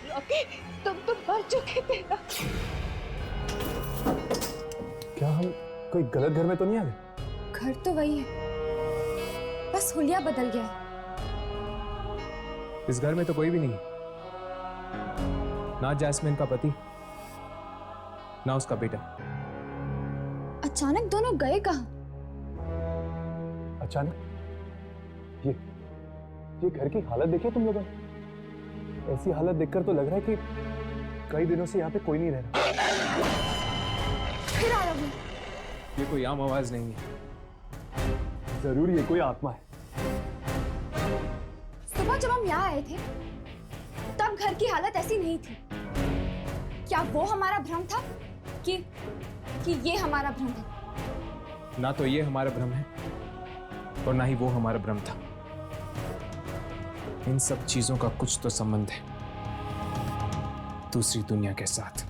Rocky, तुम तो मर चुके थे ना। क्या हम कोई गलत घर में तो नहीं आ गए? घर तो वही है, बस हुलिया बदल गया है। इस घर में तो कोई भी नहीं है, ना जैस्मिन का पति ना उसका बेटा। अचानक दोनों गए कहाँ? अचानक? ये घर की हालत देखिए तुम लोगों ने। ऐसी हालत देखकर तो लग रहा है कि कई दिनों से यहाँ पे कोई नहीं रह रहा। फिर आ रहा हूँ। ये कोई आम आवाज नहीं है, जरूर ये कोई आत्मा है। सुबह जब हम यहाँ आए थे तब घर की हालत ऐसी नहीं थी। क्या वो हमारा भ्रम था कि ये हमारा भ्रम है? ना तो ये हमारा भ्रम है और ना ही वो हमारा भ्रम था। इन सब चीजों का कुछ तो संबंध है दूसरी दुनिया के साथ।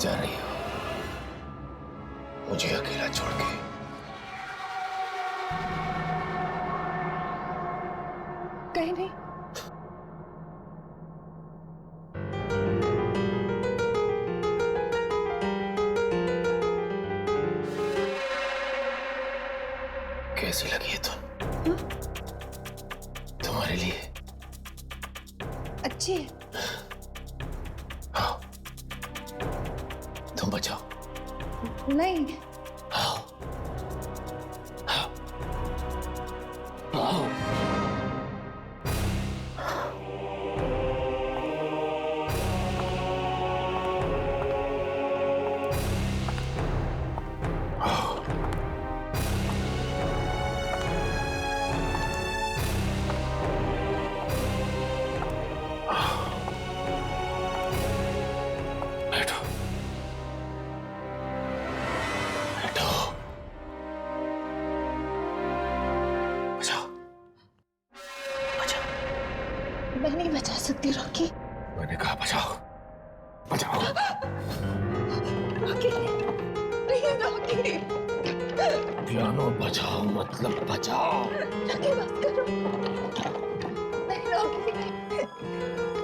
जा रही हो मुझे अकेला छोड़ के? कहीं नहीं। कैसी लगी है तुम? तुम्हारे लिए अच्छी है। तुम बचाओ। नहीं। आओ। आओ। आओ। मैं नहीं बचा सकती रॉकी। मैंने कहा बचाओ, बचाओ। Rocky, please Rocky. पियानो बचाओ मतलब बचाओ। रॉकी बस करो। नहीं रॉकी,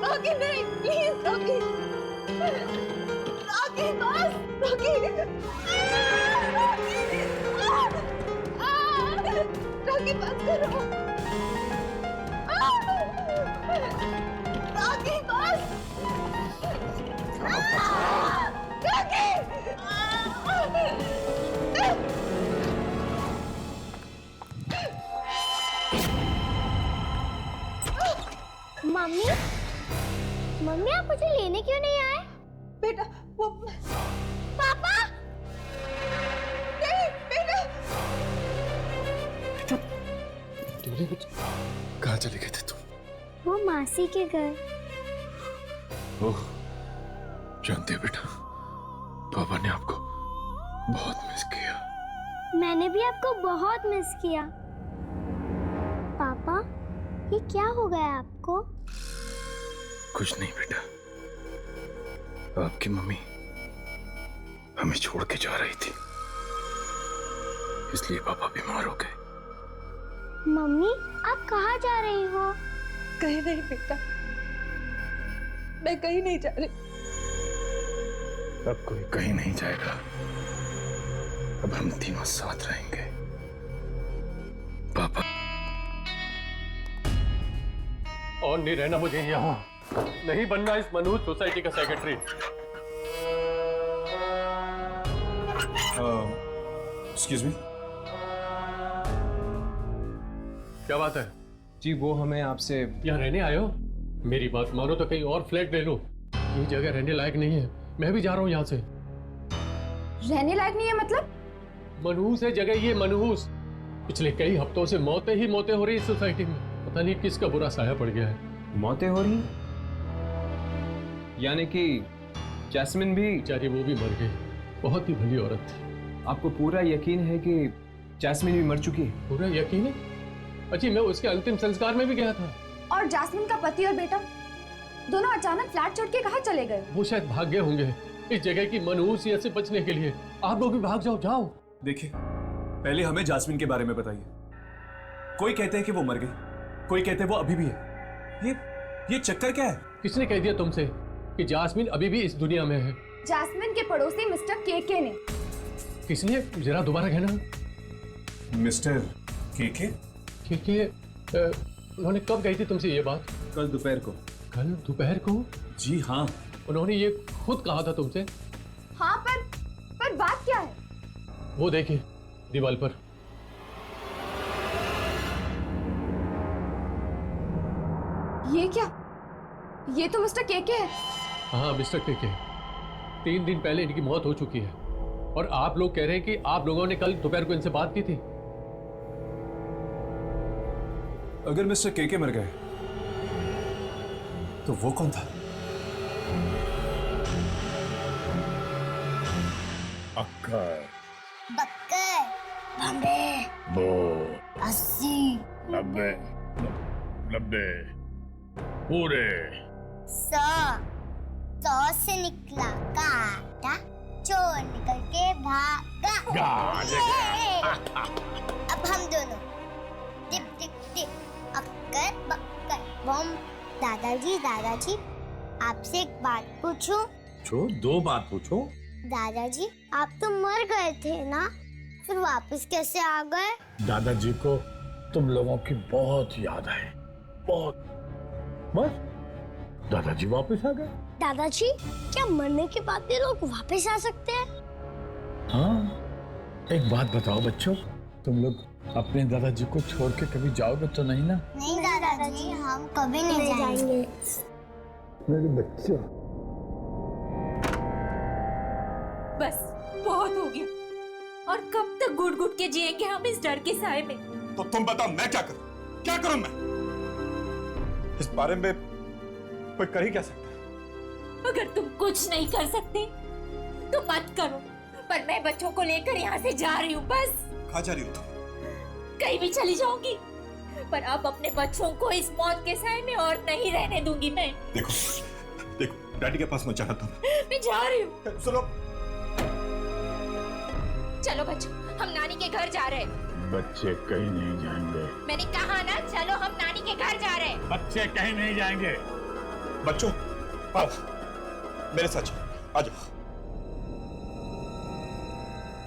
रॉकी नहीं, प्लीज रॉकी। रॉकी बस, रॉकी। रॉकी बस करो। रॉकी बस। रॉकी। मम्मी, मम्मी आप मुझे लेने क्यों नहीं आए? बेटा वो पापा, नहीं बेटा। कहाँ चले गए थे तुम? वो मासी के घर। ओह, जानते हो बेटा, पापा ने आपको बहुत मिस किया। मैंने भी आपको बहुत मिस किया। पापा, ये क्या हो गया आपको? कुछ नहीं बेटा, आपकी मम्मी हमें छोड़ के जा रही थी, इसलिए पापा बीमार हो गए। मम्मी, आप कहाँ जा रही हो? कहीं नहीं बेटा, मैं कहीं नहीं जा रही। अब कोई कहीं नहीं जाएगा, अब हम तीनों साथ रहेंगे। पापा और नहीं रहना मुझे यहाँ, नहीं बनना इस मनहूस सोसाइटी का सेक्रेटरी। एक्सक्यूज मी, क्या बात है? जी वो हमें आपसे यहाँ रहने आए हो? मेरी बात मानो तो कहीं और फ्लैट ले लो। ये जगह रहने लायक नहीं है। मैं भी जा रहा हूँ यहाँ से। रहने लायक नहीं है मतलब? मनहूस है जगह ये, मनहूस। पिछले कई हफ्तों से मौतें ही मौतें हो रही इस सोसाइटी में। पता नहीं किसका बुरा साया पड़ गया है। मौतें हो रही, यानी कि जैस्मिन भी? बेचारी वो भी मर गई। बहुत ही भली औरत थी। आपको पूरा यकीन है कि जैस्मिन भी मर चुकी है? पूरा यकीन है? अच्छी, मैं उसके अंतिम संस्कार में भी गया था। और जैस्मिन का पति और बेटा दोनों अचानक फ्लैट छोड़ के कहाँ चले गए? वो शायद भाग गए होंगे इस जगह की मनहूसियत से बचने के लिए। आप लोग भी भाग जाओ, जाओ। देखिए, पहले हमें जास्मिन के बारे में बताइए। कोई कहते हैं कि वो मर गई, कोई कहते हैं वो अभी भी है। ये चक्कर क्या है? किसने कह दिया तुमसे कि जास्मिन अभी भी इस दुनिया में है? जैस्मिन के पड़ोसी मिस्टर केके ने। किसने? जरा दोबारा कहना। मिस्टर केके? केके उन्होंने कब कही थी तुमसे ये बात? कल दोपहर को। कल दोपहर को? जी हाँ, उन्होंने ये खुद कहा था तुमसे? हाँ, पर बात क्या है? वो देखिए दीवार पर। ये क्या? ये तो मिस्टर केके है। हाँ, मिस्टर केके। 3 दिन पहले इनकी मौत हो चुकी है और आप लोग कह रहे हैं कि आप लोगों ने कल दोपहर को इनसे बात की थी। अगर मिस्टर केके मर गए तो वो कौन था? अक्कर, बक्कर, बम्बे, बो, 80, 90, 90, पूरे 100 से निकला काटा, चोर निकल के भागा। अब हम दोनों टिप टिप टिप, अक्कर बक्कर बम। दादाजी, आपसे एक बात पूछूं? पूछो, 2 बात पूछो। दादाजी, आप तो मर गए थे ना, फिर वापस कैसे आ गए? दादाजी को तुम लोगों की बहुत याद है, बहुत। बस दादाजी वापस आ गए। दादाजी, क्या मरने के बाद भी लोग वापस आ सकते हैं? हाँ, एक बात बताओ बच्चों, तुम लोग अपने दादाजी को छोड़ के कभी जाओगे तो नहीं ना? नहीं दादाजी, हम कभी नहीं जाएंगे। मेरे बच्चों। बस बहुत हो गया। और कब तक घुट घुट के जिएंगे हम इस डर के साए में? तो तुम बताओ मैं क्या करूं? क्या करूं मैं? इस बारे में कोई कर ही क्या सकता है? अगर तुम कुछ नहीं कर सकते तो मत करो, पर मैं बच्चों को लेकर यहाँ से जा रही हूँ। बस। कहाँ जा रही हो तुम? कहीं भी चली जाऊंगी, पर अब अपने बच्चों को इस मौत के साए में और नहीं रहने दूंगी मैं। देखो, डैडी के पास मत जाना तुम। मैं जा रही हूँ। सुनो, चलो बच्चों, हम नानी के घर जा रहे हैं। बच्चे कहीं नहीं जाएंगे। मैंने कहा ना, चलो हम नानी के घर जा रहे हैं। बच्चे कहीं नहीं जाएंगे। बच्चों आओ मेरे साथ चलो, आ जाओ।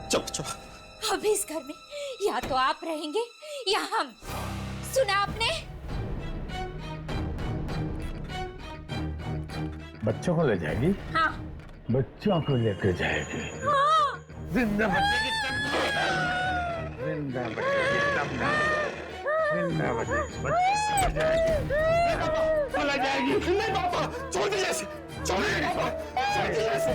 चलो चलो। अब इस घर में या तो आप रहेंगे या हम। सुना आपने? बच्चों को ले जाएगी? हाँ। बच्चों को लेकर जाएगी। हाँ। जिंदा बच्चे की तमन्ना, जिंदा बच्चे की तमन्ना, जिंदा बच्चे चला जाएगी। नहीं पापा, छोड़ दीजिए इसे, छोड़ दीजिए पापा, छोड़ दीजिए इसे।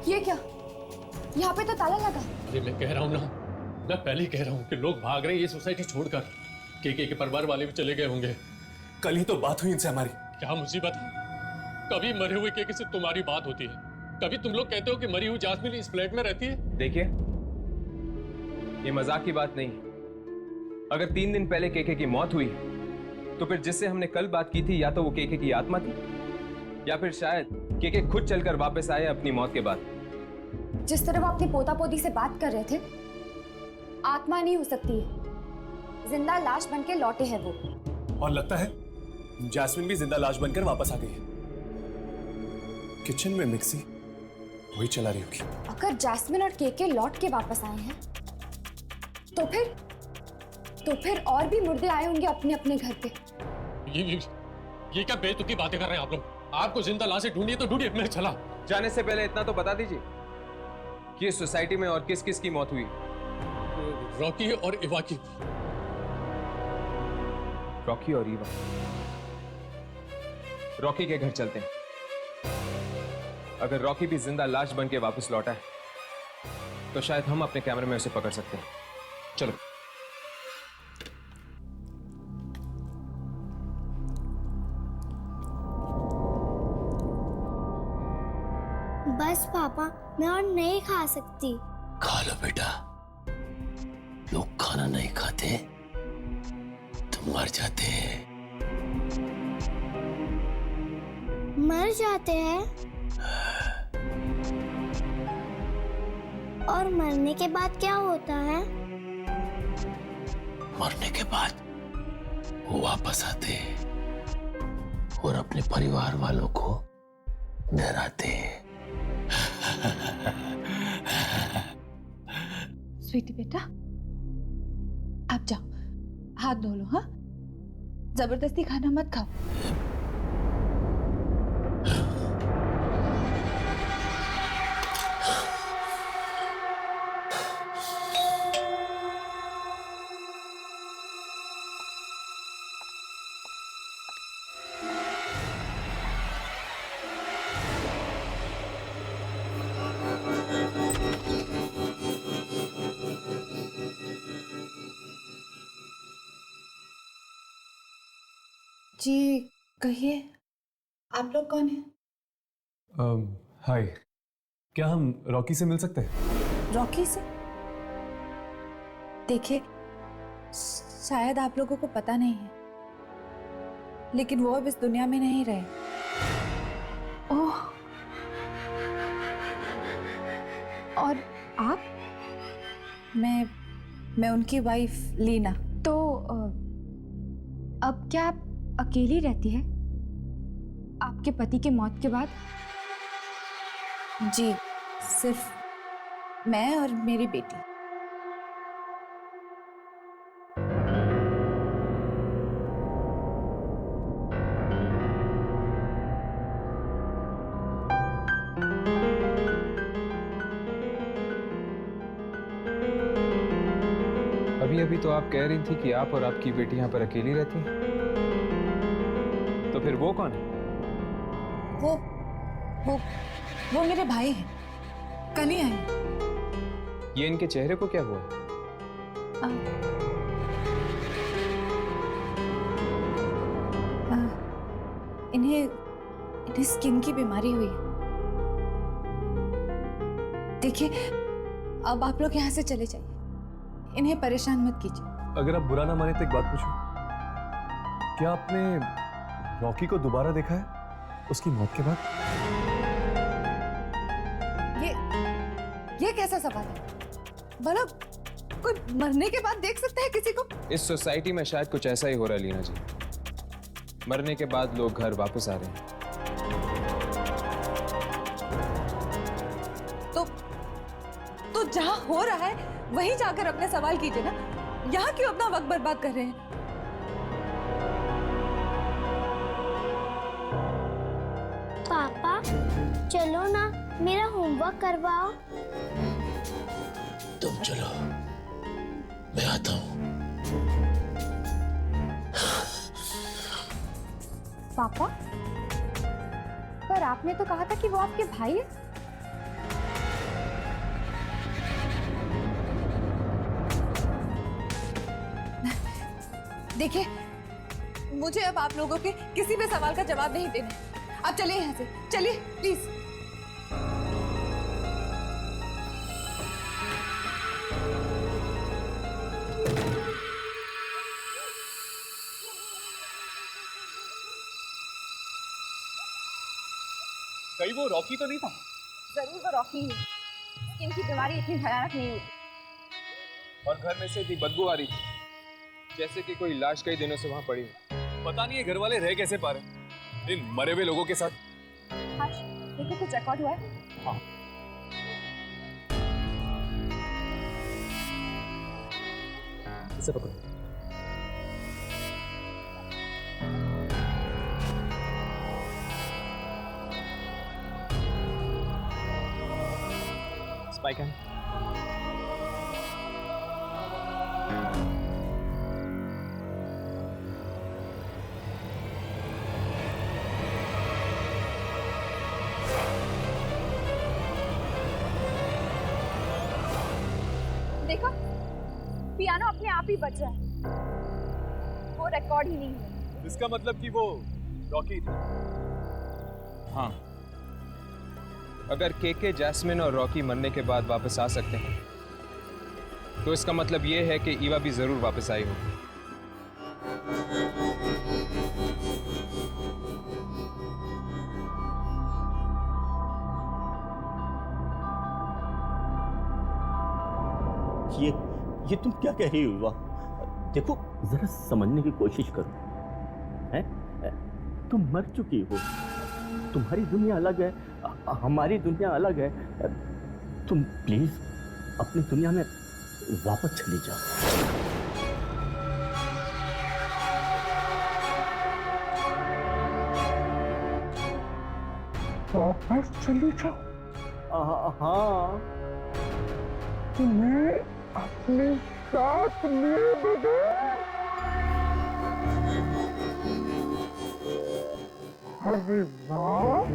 ये क्या? यहाँ पे तो ताला लगा। अरे मैं कह रहा हूँ ना, मैं पहले ही कह रहा हूँ कि लोग भाग रहे हैं ये सोसाइटी छोड़कर। केके के परिवार वाले भी चले गए होंगे। कल ही तो बात हुई इनसे हमारी। क्या मुसीबत है? कभी मरे हुए केके से तुम्हारी बात होती है, कभी तुम लोग कहते हो कि मरी हुई जास्मिन इस फ्लैट में रहती है। देखिए, ये मजाक की बात नहीं। अगर 3 दिन पहले केके की मौत हुई तो फिर जिससे हमने कल बात की थी या तो वो केके की आत्मा थी या फिर शायद केके खुद चलकर वापस आए अपनी मौत के बाद। जिस तरह वो अपनी पोता पोती से बात कर रहे थे, आत्मा नहीं हो सकती है, जिंदा लाश बनके लौटे हैं वो। और लगता है जैस्मिन भी जिंदा लाश बनकर वापस आ गई है। किचन में मिक्सी, वही चला रही होगी। अगर जैस्मिन और केके लौट के वापस आए हैं तो फिर और भी मुर्दे आए होंगे अपने अपने घर पे। ये क्या बेतुकी बातें कर रहे हैं आप लोग? आपको जिंदा लाशें ढूंढिए तो ढूंढिए, मैं चला। जाने से पहले इतना तो बता दीजिए कि इस सोसाइटी में और किस किस की मौत हुई। रॉकी और इवा की। रॉकी और ईवा। रॉकी के घर चलते हैं। अगर रॉकी भी जिंदा लाश बन के वापस लौटा है तो शायद हम अपने कैमरे में उसे पकड़ सकते हैं। चलो। बस पापा, मैं और नहीं खा सकती। खा लो बेटा, लोग खाना नहीं खाते तो मर जाते हैं। मर जाते हैं? और मरने के बाद क्या होता है? मरने के बाद वो वापस आते हैं और अपने परिवार वालों को डराते हैं। स्वीटी बेटा, आप जाओ, हाथ धो लो। हाँ, जबरदस्ती खाना मत खाओ। जी कहिए, आप लोग कौन हैं? हाय, क्या हम रॉकी से मिल सकते हैं? रॉकी से? देखिए, शायद आप लोगों को पता नहीं है, लेकिन वो अब इस दुनिया में नहीं रहे। ओह, और आप? मैं उनकी वाइफ लीना। तो अब क्या आप अकेली रहती है आपके पति के मौत के बाद? जी, सिर्फ मैं और मेरी बेटी। अभी तो आप कह रही थी कि आप और आपकी बेटी यहाँ पर अकेली रहती हैं। तो फिर वो कौन है? वो मेरे भाई हैं, कल ही आए हैं। ये इनके चेहरे को क्या हुआ? इन्हें स्किन की बीमारी हुई है। देखिए, अब आप लोग यहाँ से चले जाइए, इन्हें परेशान मत कीजिए। अगर आप बुरा ना माने तो एक बात पूछूं, क्या आपने रॉकी को दोबारा देखा है उसकी मौत के बाद? ये कैसा सवाल है? भला कोई मरने के बाद देख सकता है किसी को? इस सोसाइटी में शायद कुछ ऐसा ही हो रहा है लीना जी। मरने के बाद लोग घर वापस आ रहे हैं। तो जहां हो रहा है वहीं जाकर अपने सवाल कीजिए ना। यहाँ क्यों अपना वक्त बर्बाद कर रहे हैं? पापा चलो ना, मेरा होमवर्क करवाओ। तुम चलो, मैं आता हूँ। पापा, पर आपने तो कहा था कि वो आपके भाई है। देखिए, मुझे अब आप लोगों के किसी भी सवाल का जवाब नहीं देना। आप चलिए यहाँ से, चलिए प्लीज। कहीं वो रॉकी तो नहीं था? जरूर वो रॉकी है, इनकी बीमारी इतनी भयानक नहीं होती। और घर में से इतनी बदबू आ रही थी जैसे कि कोई लाश कई दिनों से वहां पड़ी हो। पता नहीं ये घर वाले रह कैसे पा रहे इन मरे हुए लोगों के साथ। देखो कुछ रिकॉर्ड हुआ है? हाँ, इसे पकड़ो। स्पाइक है। देखा, पियानो अपने आप ही बज रहा है। वो रिकॉर्ड ही नहीं है। इसका मतलब कि वो रॉकी थी। हाँ, अगर केके, जैस्मिन और रॉकी मरने के बाद वापस आ सकते हैं तो इसका मतलब ये है कि ईवा भी जरूर वापस आई होगी। ये तुम क्या कह रही हो युवा? देखो जरा समझने की कोशिश करो। हैं? तुम मर चुकी हो, तुम्हारी दुनिया अलग है, हमारी दुनिया अलग है। तुम प्लीज अपनी दुनिया में वापस चली जाओ। वापस चली जाओ? हाँ, तुम्हें अपने साथ लिए बगैर? अरे वाह,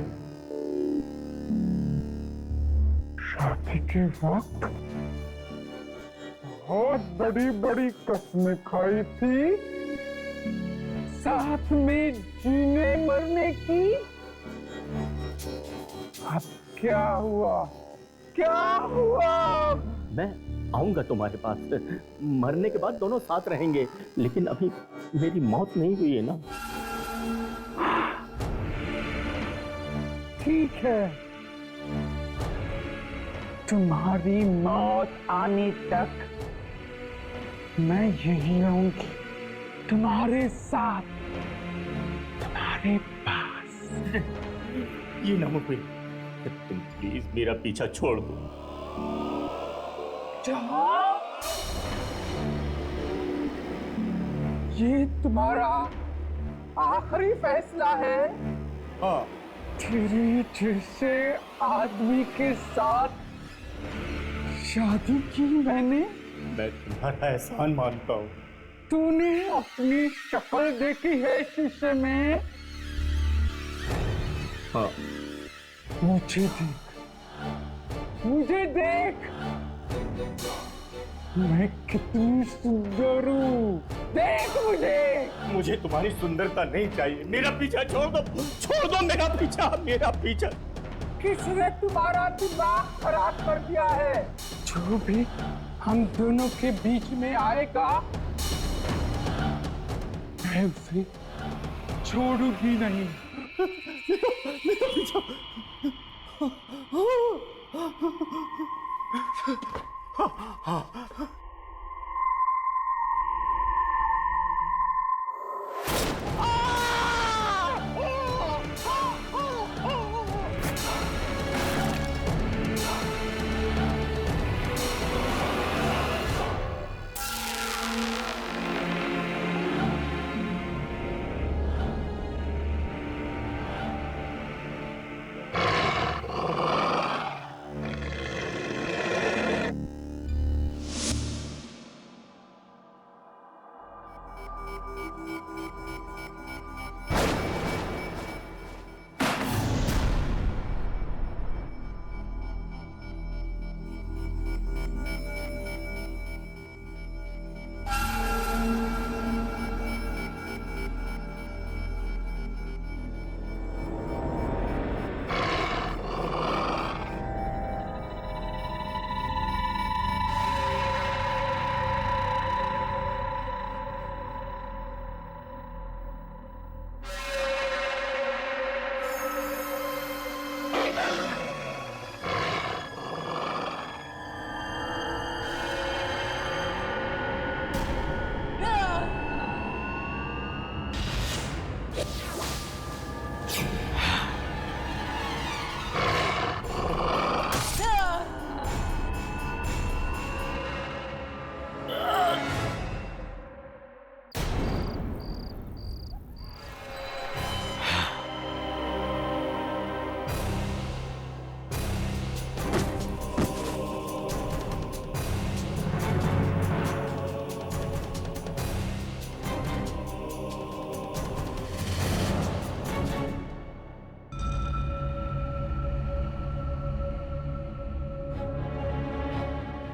शादी के वक्त बहुत बड़ी बड़ी कस्में खाई थी, साथ में जीने मरने की। अब क्या हुआ? क्या हुआ? मैं आऊंगा तुम्हारे पास, मरने के बाद दोनों साथ रहेंगे, लेकिन अभी मेरी मौत नहीं हुई है ना। ठीक है, तुम्हारी मौत आने तक मैं यही रहूंगी, तुम्हारे साथ, तुम्हारे पास। ये नामुमकिन, तुम प्लीज मेरा पीछा छोड़ दो। ये तुम्हारा आखिरी फैसला है? हाँ। तेरे जैसे आदमी के साथ शादी की मैंने? मैं तुम्हारा एहसान मानता हूँ। तूने अपनी शक्ल देखी है शीशे में? हाँ। मुझे देख, मुझे देख, मैं कितनी सुंदर हूँ, देख मुझे। मुझे तुम्हारी सुंदरता नहीं चाहिए, मेरा पीछा छोड़ दो, छोड़ दो मेरा पीछा, मेरा पीछा। किसने तुम्हारा दिमाग खराब कर दिया है? जो भी हम दोनों के बीच में आएगा, मैं उसे छोड़ूंगी नहीं। मेरा पीछा।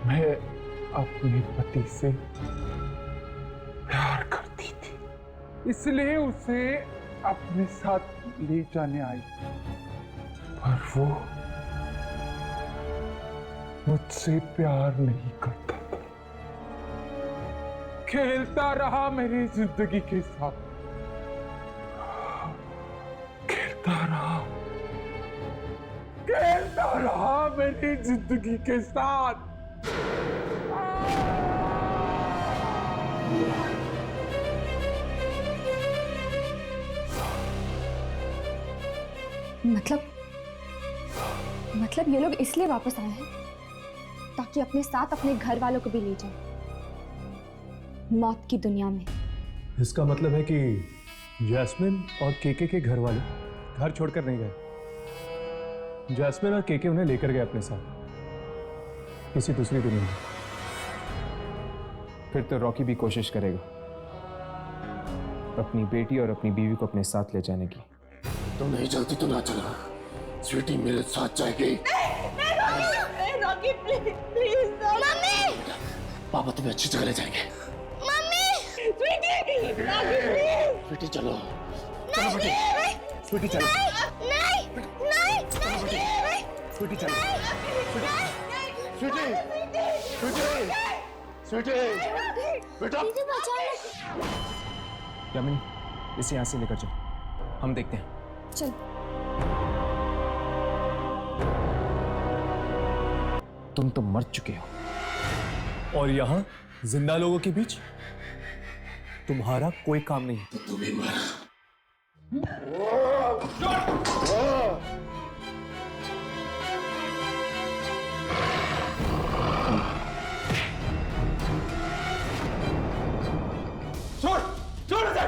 मैं अपने पति से प्यार करती थी, इसलिए उसे अपने साथ ले जाने आई, पर वो मुझसे प्यार नहीं करता था। खेलता रहा मेरी जिंदगी के साथ, खेलता रहा मेरी जिंदगी के साथ। मतलब ये लोग इसलिए वापस आए हैं ताकि अपने साथ अपने घर वालों को भी ले जाएं मौत की दुनिया में। इसका मतलब है कि जैस्मिन और केके के घर वाले घर छोड़कर नहीं गए। जैस्मिन और केके उन्हें लेकर गए अपने साथ किसी दूसरी दुनिया में। फिर तो रॉकी भी कोशिश करेगा अपनी बेटी और अपनी बीवी को अपने साथ ले जाने की। तो नहीं चलती तो ना चला, स्वीटी मेरे साथ जाएगी। रॉकी प्लीज मम्मी, पापा तुम्हें अच्छी जगह ले जाएंगे। Mummy, Sweetie, Rocky please. Sweetie चलो, नहीं, नहीं, स्वीटी चलो, नहीं, नहीं, नहीं, स्वीटी चलो, स्वीटी, बेटा, मुझे बचा लो। यामिनी, इसे यहाँ से लेकर चल, हम देखते हैं। चल। तुम तो मर चुके हो और यहाँ जिंदा लोगों के बीच तुम्हारा कोई काम नहीं। तो तू भी मर। छोड़ दे।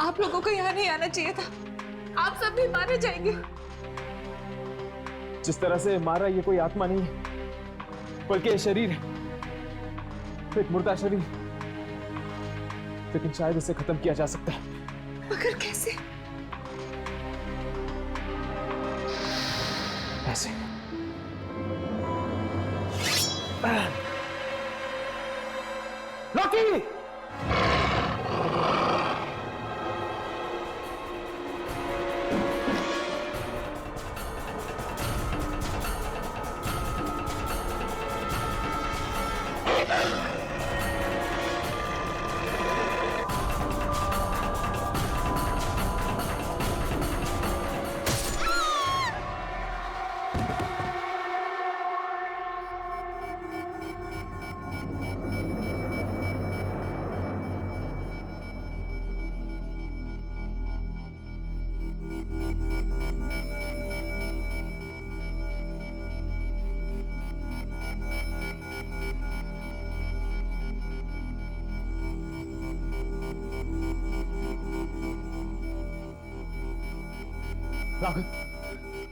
आप लोगों को यहाँ नहीं आना चाहिए था, आप सब भी मारे जाएंगे। जिस तरह से मारा ये कोई आत्मा नहीं है, बल्कि ये शरीर है, एक मुर्दा शरीर। लेकिन शायद इसे खत्म किया जा सकता है। मगर कैसे? ऐसे। रॉकी!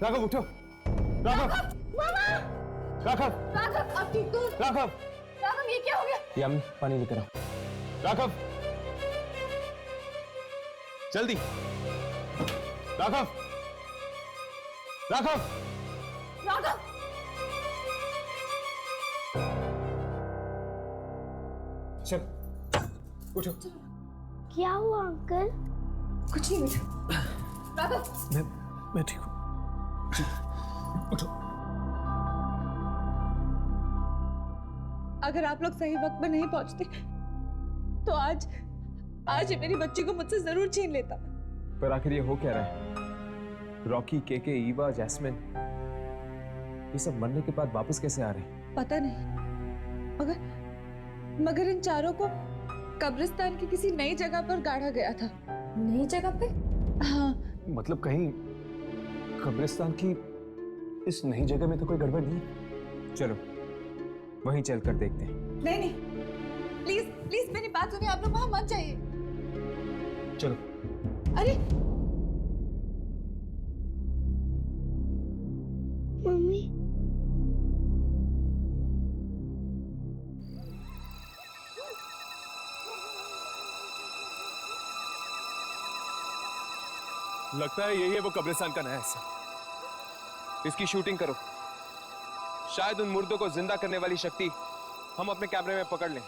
राघव उठो। राघव, राघव, राघव, अब ठीक तो? राघव, राघव, ये क्या हो गया? यामिनी, पानी लेकर आओ। राघव, जल्दी। राघव, राघव, राघव, चल, उठो। क्या हुआ अंकल? कुछ नहीं बेटा। राघव, मैं ठीक हूँ। उठो। अगर आप लोग सही वक्त में नहीं पहुंचते तो आज ये मेरी बच्ची को मुझसे जरूर छीन लेता। पर आखिर ये हो क्या रहा है? रॉकी, केके, ईवा, जैस्मिन, ये सब मरने के बाद वापस कैसे आ रहे हैं? पता नहीं, मगर इन चारों को कब्रिस्तान की किसी नई जगह पर गाड़ा गया था। नई जगह पे? मतलब कहीं कब्रिस्तान की इस नई जगह में तो कोई गड़बड़ नहीं है? चलो वहीं चलकर देखते हैं। नहीं नहीं, प्लीज प्लीज मेरी बात सुनिए, आप लोग वहां मत जाइए। चलो। अरे मम्मी लगता है यही है वो कब्रिस्तान का नया हिस्सा। इसकी शूटिंग करो, शायद उन मुर्दों को जिंदा करने वाली शक्ति हम अपने कैमरे में पकड़ लें।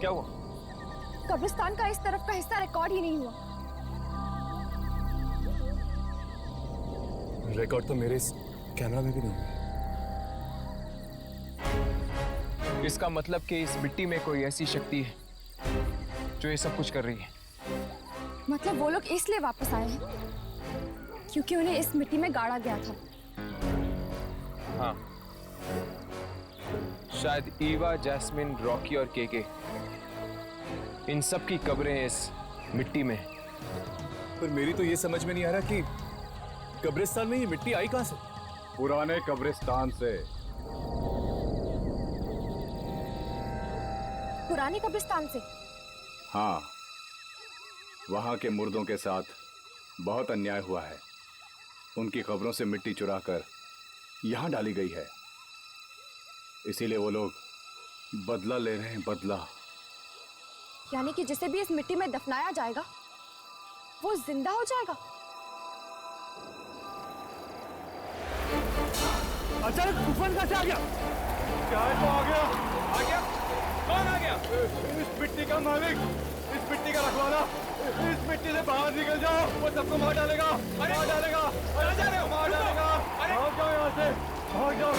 क्या हुआ? कब्रिस्तान का इस तरफ का हिस्सा रिकॉर्ड ही नहीं हुआ। रिकॉर्ड तो मेरे इस कैमरा में भी नहीं है। इसका मतलब कि इस मिट्टी में कोई ऐसी शक्ति है जो ये सब कुछ कर रही है। मतलब वो लोग इसलिए वापस आए हैं क्योंकि उन्हें इस मिट्टी में गाड़ा गया था। हाँ, शायद ईवा, जैस्मिन, रॉकी और केके, इन सब की कब्रें इस मिट्टी में। पर मेरी तो ये समझ में नहीं आ रहा कि कब्रिस्तान में ये मिट्टी आई कहां से? पुराने कब्रिस्तान से। पुराने कब्रिस्तान से? हाँ, वहां के मुर्दों के साथ बहुत अन्याय हुआ है। उनकी कब्रों से मिट्टी चुराकर यहां डाली गई है, इसीलिए वो लोग बदला ले रहे हैं, बदला। यानी कि जिसे भी इस मिट्टी में दफनाया जाएगा वो जिंदा हो जाएगा। अचानक तूफान कैसे आ गया? क्या है तो आ गया? आ गया? कौन आ गया? इस मिट्टी का मालिक, इस मिट्टी का रखवाला। इस मिट्टी से बाहर निकल जाओ, वो सबको मार डालेगा। मार डालेगा। अरे जा रहे हो? मार डालेगा। भाग जाओ यहाँ से, भाग जाओ।